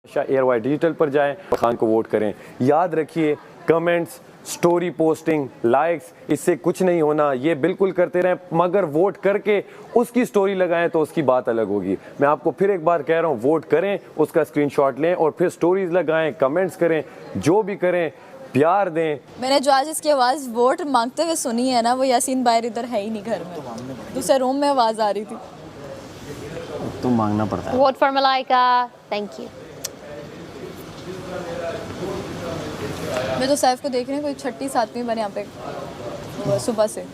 ARY digital पर जाएं, खान को वोट करें। याद रखिए, कमेंट्स, स्टोरी पोस्टिंग, लाइक्स, इससे कुछ नहीं होना। ये बिल्कुल करते रहें, मगर वोट करके उसकी स्टोरी लगाएं तो उसकी बात अलग होगी। मैं आपको फिर एक बार कह रहा हूँ, वोट करें, उसका स्क्रीनशॉट लें और फिर स्टोरीज लगाएं, कमेंट्स करें, जो भी करें, प्यार दें। मैंने जो आज इसकी आवाज़ वोट मांगते हुए सुनी है ना, वो यासीन बाहर इधर है ही नहीं घर में, दूसरे रूम में आवाज़ आ रही थी। तो मांगना पड़ता है। Vote for Malaika, thank you. मैं तो सैफ को देख रही हूँ, कोई 6ठी 7वीं बार यहाँ पे सुबह से।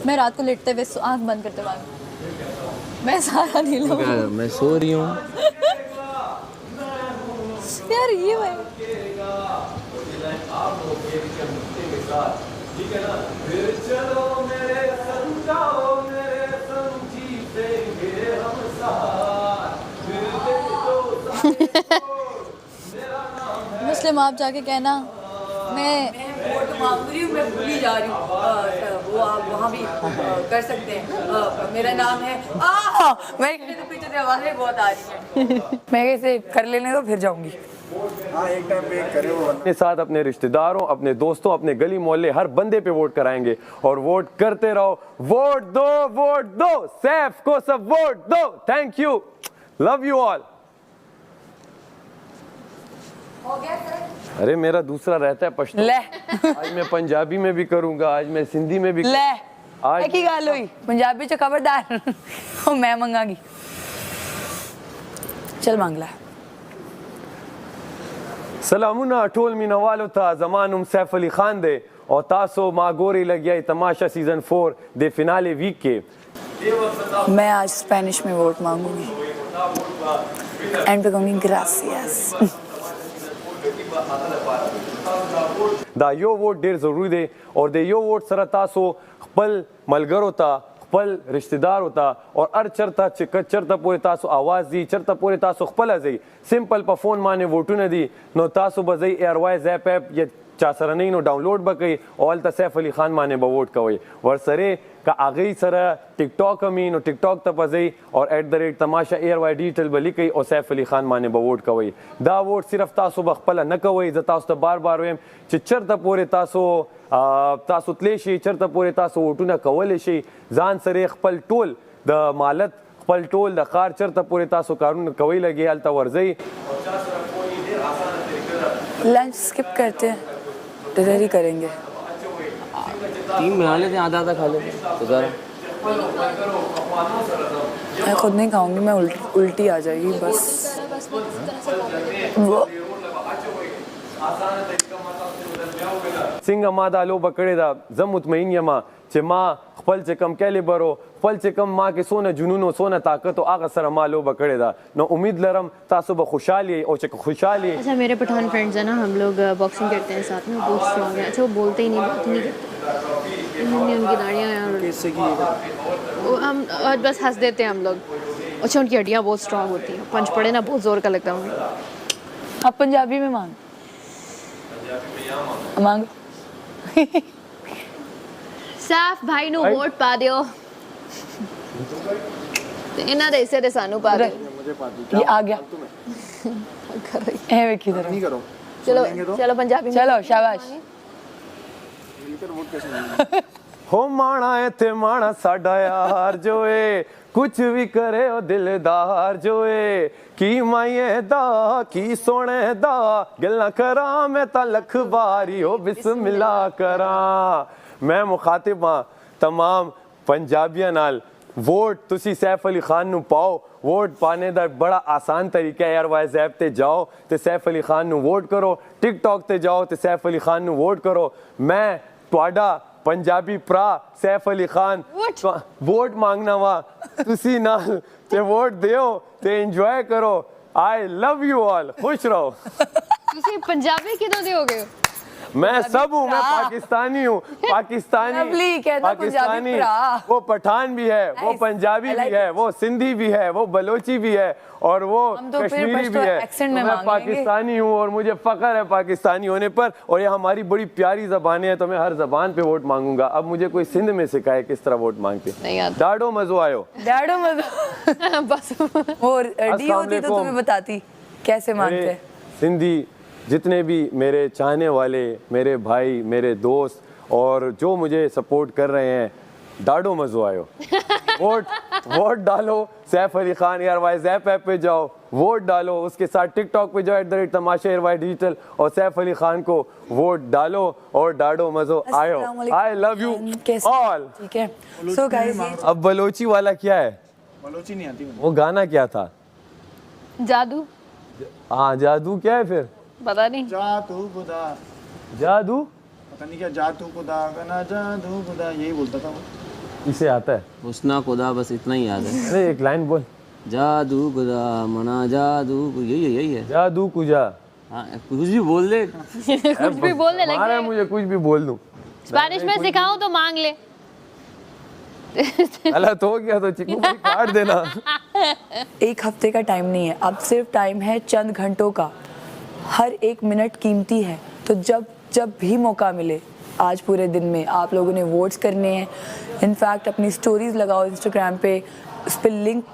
मैं रात को लेटते हुए आँख बंद करते हुए मैं सारा नहीं लूँ। मैं सो रही हूँ यार ये भाई मुस्लिम, आप जाके कहना मैं वोट मांग रही हूँ, मैं भूली जा रही हूँ। वो आप वहाँ भी कर सकते हैं। मेरा नाम है मैं तो पीछे से आवाज़ें बहुत आ रही हैं। मैं कैसे कर लेने तो फिर जाऊँगी। एक टाइम पे करे वो अपने साथ, अपने रिश्तेदारों, अपने दोस्तों, अपने गली मोहल्ले, हर बंदे पे वोट कराएंगे और वोट करते रहो। वोट दो, वोट दो, सैफ को सब वोट दो। Thank you, love you all. अरे मेरा दूसरा रहता है पश्तो। ले आज मैं पंजाबी में भी करूंगा, आज मैं सिंधी में भी। ले आज की गाल हुई पंजाबी च खबरदार। ओ मैं मंगागी, चल मांग ला। सलामुना टोल मीना वालो था जमानुम सैफ अली खान दे और तासो मागोरी लग गया तमाशा सीजन 4 दे फिनाले वीक के। मैं आज स्पेनिश में वोट मांगूंगी एंड पे कहूंगी ग्रासियस। दा यो वोट ढेर जरूरी दे और दे यो वोट सरा तासो खपल मलगर होता, खपल रिश्तेदार होता और अर चरता चरता पूरे तासो आवाज दी, चरता पूरे तासो खपल अजई सिंपल पर फोन माने वोटू न दी नो तासो बजई ARY ज़ैप ऐप ये चासरा नहीं नो डाउनलोड बकई ऑल ता सैफ अली खान माने बवोट कवई वर सरे का आगई सरा टिकटॉक अमी नो टिकटॉक तपजई और @ तमाशा ARY डिजिटल बली कई और सैफ अली खान माने बवोट कवई दा वोट सिर्फ तासो बखपला न कवई ज तासो बार बार वेम चिचर त पूरे तासो तासो तलेशी चर त पूरे तासो वोटू न कवले शी जान सरे खपल टोल द मालत खपल टोल द कार चर त पूरे तासो कारून कवई लगे अलता वरजई। लंच स्किप करते हैं, डिनर ही करेंगे। 3 बना लेते हैं, आधा आधा खा लेते हैं तो ज़रा। मैं खुद नहीं खाऊंगी, मैं उल्टी आ जाएगी बस। वो सिंग मादा लो बकड़े दा जम मुतमईन यमा चे माँ खपल चे कम कैले बरो खपल चे कम माँ के सोना जुनूनो सोना ताकत तो आगा सर माँ लो बकड़े दा न उम्मीद लरम तासो ब खुशहाली और चे खुशहाली। अच्छा, मेरे पठान फ्रेंड्स हैं ना, हम लोग बॉक्सिंग करते हैं साथ में, बहुत स्ट्रॉन्ग है। अच्छा, वो बोलते ही नहीं, बात ही नहीं करते, उनकी दाढ़ियाँ यार कैसे की वो हम बस हंस देते हैं हम लोग। अच्छा, उनकी हड्डियाँ बहुत स्ट्रॉन्ग होती हैं, पंच पड़े ना बहुत ज़ोर का लगता है उन्हें। आप पंजाबी में मांग मांग। सैफ भाई नो वोट पा दियो ते इन्हां दे हिस्से ते सानू पा दियो। ये आ गया ए वेखी जरा। नहीं करो चलो चलो पंजाबी में। चलो शाबाश। हो माना है थे माना साडा यार जोए कुछ भी करे ओ दिलदार जोए की माये दा की सोने दा गल्ला करा मैं ता लख बारी हो बिस्मिल्लाह करा। मैं मुखातिब हाँ तमाम पंजाबियां नाल वोट तुसी सैफ अली खान नु पाओ। वोट पाने दा बड़ा आसान तरीका है ARY ज़ैप ते जाओ ते सैफ अली खान नु वोट करो, टिकटॉक ते जाओ ते सैफ अली खान नु वोट करो। मैं तुहाडा पंजाबी भरा सैफ अली खान वोट मांगना वा तुसी नाल ते वोट दियो ते एंजॉय करो। आई लव यू ऑल, खुश रहो। ਤੁਸੀਂ ਪੰਜਾਬੀ ਕਿਦੋਂ ਦੇ ਹੋ ਗਏ ਹੋ? मैं सब हूँ, मैं पाकिस्तानी हूँ, पाकिस्तानी लवली कहता पंजाबी भरा। वो पठान भी है, वो पंजाबी भी है, वो सिंधी भी है, वो बलोची भी है और वो हम तो फिर कश्मीरी भी पश्तो है। एक्सेंट में तो मैं मांग लेंगे। पाकिस्तानी हूँ और मुझे फख्र है पाकिस्तानी होने पर, और ये हमारी बड़ी प्यारी जबानें हैं, तो मैं हर जबान पे वोट मांगूंगा। अब मुझे कोई सिंध में सिखाए किस तरह वोट मांगते। नहीं आता। डाडो मजो आयो। डैडो मत बस और डी होती तो तुम्हें बताती कैसे मानते मेरे हैं। सिंधी जितने भी मेरे चाहने वाले, मेरे भाई, मेरे दोस्त और जो मुझे सपोर्ट कर रहे हैं, डाडो मजो आयो। वोट डालो सैफ अली खान एयरवाइज ऐप पे जाओ, वोट डालो, उसके साथ टिकटॉक पे जाओ @तमाशा एयरवाइज डिजिटल और सैफ अली खान को वोट डालो और डाडो मजो आयो। I love you all. ठीक है सो गाइस अब बलोची वाला क्या है? बलोची नहीं आती मुझे। वो गाना क्या था? जादू हाँ जादू क्या है फिर? पता नहीं। जादू खुदा, जादू पता नहीं क्या जादू खुदा गना जादू खुदा, यही बोलता था वो। इसे आता है? हुस्ना खुदा, बस इतना ही याद है। अरे एक लाइन बोल। जादू खुदा मना जादू, यही है। जादू कुजा। हाँ कुछ भी बोल दे। कुछ भी बोलने मारा लगे। मुझे कुछ भी बोल दूं। स्पेनिश में सिखाऊं तो मांग ले। गलत हो गया तो चिकू भाई काट देना। एक हफ्ते का टाइम नहीं है, अब सिर्फ टाइम है चंद घंटों का। हर एक मिनट कीमती है, तो जब भी मौका मिले आज पूरे दिन में आप लोगों ने वोट्स करने हैं। इनफैक्ट अपनी स्टोरीज लगाओ इंस्टाग्राम पे, उस पर लिंक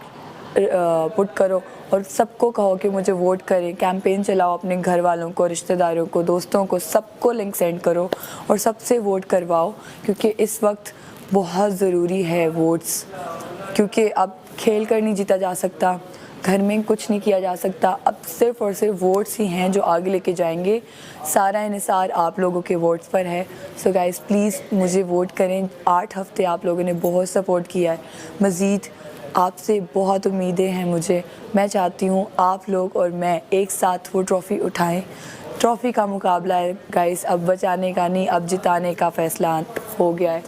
पुट करो और सबको कहो कि मुझे वोट करें। कैंपेन चलाओ, अपने घर वालों को, रिश्तेदारों को, दोस्तों को, सबको लिंक सेंड करो और सबसे वोट करवाओ, क्योंकि इस वक्त बहुत ज़रूरी है वोट्स। क्योंकि अब खेल कर नहीं जीता जा सकता, घर में कुछ नहीं किया जा सकता, अब सिर्फ और सिर्फ वोट्स ही हैं जो आगे लेके जाएंगे। सारा इन्हिसार आप लोगों के वोट्स पर है। सो गाइस प्लीज़ मुझे वोट करें। 8 हफ्ते आप लोगों ने बहुत सपोर्ट किया है, मज़ीद आपसे बहुत उम्मीदें हैं मुझे। मैं चाहती हूँ आप लोग और मैं एक साथ वो ट्रॉफ़ी उठाएं। ट्रॉफ़ी का मुकाबला है गाइस, अब बचाने का नहीं, अब जिताने का फ़ैसला हो गया है।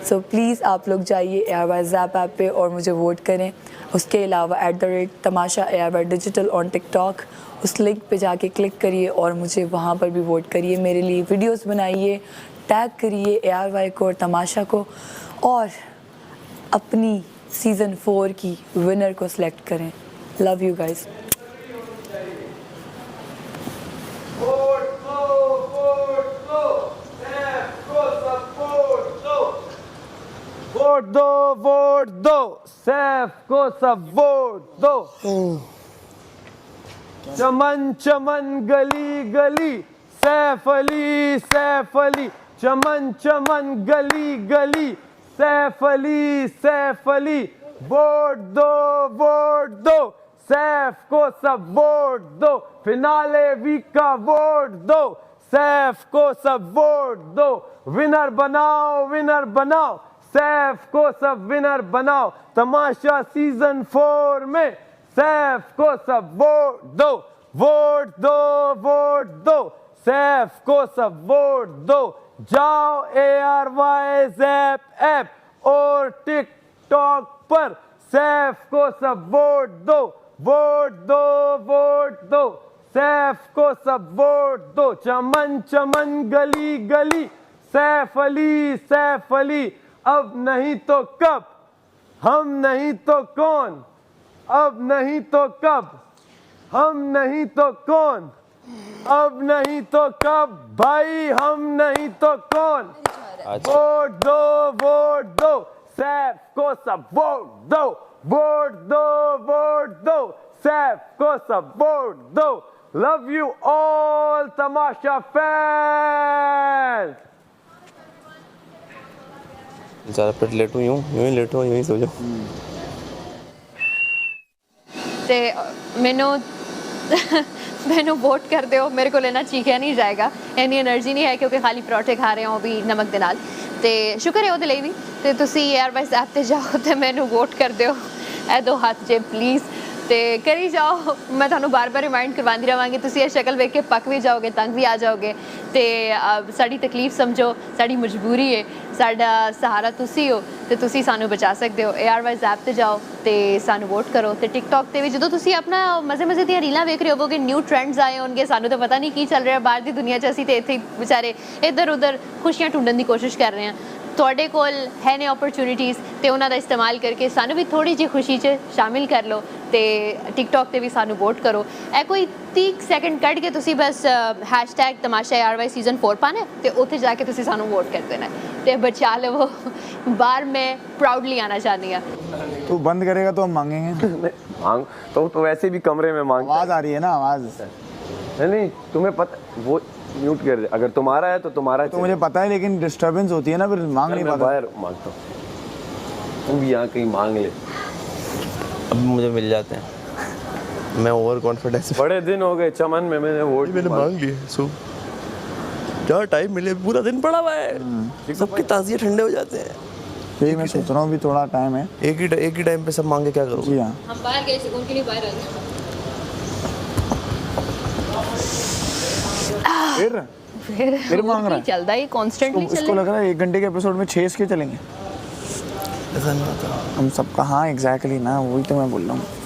सो प्लीज़ आप लोग जाइए एयरवाइज ऐप पे और मुझे वोट करें। उसके अलावा @तमाशा एयरवाइज डिजिटल ऑन टिकटॉक, उस लिंक पे जाके क्लिक करिए और मुझे वहाँ पर भी वोट करिए। मेरे लिए वीडियोस बनाइए, टैग करिए एयरवाइज को और तमाशा को, और अपनी सीज़न 4 की विनर को सिलेक्ट करें। Love you guys. वोट दो, सैफ को सब वोट दो। चमन चमन गली गली सैफ अली, सैफ अली। चमन चमन गली गली सैफ अली, सैफ अली। वोट दो, सैफ को सब वोट दो। फिनाले वीक का वोट दो, सैफ को सब वोट दो। विनर बनाओ, सैफ को सब विनर बनाओ। तमाशा सीजन 4 में सैफ को सब वोट दो, सैफ को सब वोट दो। जाओ ARYZ ऐप और टिकटॉक पर सैफ को सब वोट दो, सैफ को सब वोट दो। चमन चमन गली गली सैफ अली, सैफ अली। अब नहीं तो कब, हम नहीं तो कौन, अब नहीं तो कब, हम नहीं तो कौन, अब नहीं तो कब, भाई हम नहीं तो कौन। वोट दो, सैफ को सब वोट दो, सैफ को सब वोट दो। Love you all Tamasha fans. ज़्यादा पेट लेटूं यूं ही लेटूं यूं ही सो जाऊं। ते मैनू वोट कर दो, मेरे को लेना चीखिया नहीं जाएगा, इन्नी एनर्जी नहीं है क्योंकि खाली परोठे खा रहे हो भी नमक दे नाल। ते शुक्र है ਉਹਦੇ ਲਈ ਵੀ। ਤੇ ਤੁਸੀਂ एयरवाइज ऐप ਤੇ जाओ ਤੇ मैनू वोट कर दो, ए दो हाथ जे प्लीज़। ਤੇ ਕਰੀ ਜਾਓ ਮੈਂ ਤੁਹਾਨੂੰ ਬਾਰ-ਬਾਰ ਰਿਮਾਈਂਡ ਕਰਵਾਉਂਦੀ ਰਵਾਂਗੀ ਤੁਸੀਂ ਇਹ ਸ਼ਕਲ ਵੇਖ ਕੇ ਪੱਕ ਵੀ ਜਾਓਗੇ ਤੰਗ ਵੀ ਆ ਜਾਓਗੇ ਤੇ ਸਾਡੀ ਤਕਲੀਫ ਸਮਝੋ ਸਾਡੀ ਮਜਬੂਰੀ ਹੈ ਸਾਡਾ ਸਹਾਰਾ ਤੁਸੀਂ ਹੋ ਤੇ ਤੁਸੀਂ ਸਾਨੂੰ ਬਚਾ ਸਕਦੇ ਹੋ ARWise ਐਪ ਤੇ ਜਾਓ ਤੇ ਸਾਨੂੰ ਵੋਟ ਕਰੋ ਤੇ ਟਿਕਟੌਕ ਤੇ ਵੀ ਜਦੋਂ ਤੁਸੀਂ ਆਪਣਾ ਮਜ਼ੇ ਦੀਆਂ ਰੀਲਾਂ ਵੇਖ ਰਹੇ ਹੋਵੋਗੇ ਨਿਊ ਟ੍ਰੈਂਡਸ ਆਏ ਹੋਣਗੇ ਸਾਨੂੰ ਤਾਂ ਪਤਾ ਨਹੀਂ ਕੀ ਚੱਲ ਰਿਹਾ ਬਾਹਰ ਦੀ ਦੁਨੀਆ 'ਚ ਅਸੀਂ ਤੇ ਇੱਥੇ ਵਿਚਾਰੇ ਇੱਧਰ ਉੱਧਰ ਖੁਸ਼ੀਆਂ ਢੂੰਡਣ ਦੀ ਕੋਸ਼ਿਸ਼ ਕਰ ਰਹੇ ਹਾਂ ਤੁਹਾਡੇ ਕੋਲ ਹੈ ਨੇ ਓਪਰਚੁਨਿਟੀਜ਼ ਤੇ ਉਹਨਾਂ ਦਾ ਇਸਤੇਮਾਲ ਕਰਕੇ ਸਾਨੂੰ ਵੀ ਥੋੜੀ ਜਿਹੀ ਖੁਸ਼ੀ 'ਚ ਸ਼ਾਮਿਲ ਕਰ ਲਓ ਤੇ ਟਿਕਟੌਕ ਤੇ ਵੀ ਸਾਨੂੰ ਵੋਟ ਕਰੋ ਇਹ ਕੋਈ 30 ਸੈਕਿੰਡ ਕੱਢ ਕੇ ਤੁਸੀਂ ਬਸ #ਤਮਾਸ਼ਾ ARWise ਸੀਜ਼ਨ 4 ਪਾਣਾ ਤੇ ਉੱਥੇ ਜਾ ਕੇ ਤੁਸੀਂ ਸਾਨੂੰ ਵੋਟ ਕਰ ਦੇਣਾ ਤੇ ਬਚਾ ਲਵੋ ਬਾਹर मैं प्राउडली आना चाहती हूँ तू बंद करेगा तो हम मांगेंगे मांग तो वैसे भी कमरे में मांग आवाज आ रही है ना आवाज नहीं तुम्हें पता वो म्यूट कर दे अगर तुम्हारा है तो तुम्हारा तो मुझे पता है लेकिन डिस्टरबेंस होती है ना फिर मांग नहीं मैं पाता बाहर मांगता हूँ तुम भी यहाँ कहीं मांग ले अब मुझे मिल जाते हैं मैं ओवर कॉन्फिडेंस बड़े दिन हो गए चमन में मैंने वोट मांग लिए सो क्या टाइम मिले पूरा दिन पड़ा हुआ है सबके ताज़िए ठंडे हो जाते हैं यही मैं सोच रहा हूँ भी थोड़ा टाइम है एक ही टाइम पे सब मांगे क्या करूँ जी हाँ हम बाहर गए थे उनके लिए बाहर आ गए फिर मांग रहा है चलता ही कॉन्स्टेंटली तो इसको लग रहा है 1 घंटे के एपिसोड में 6 इसके चलेंगे ऐसा नहीं होता हम सब कहाँ एग्जैक्टली ना वही तो मैं बोल रहा हूँ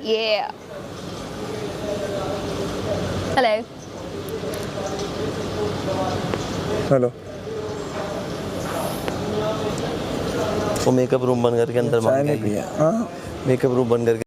Yeah. Hello. हेलो वो मेकअप रूम बंद करके अंदर मांग चाय नहीं के पिया हाँ मेकअप रूम बंद करके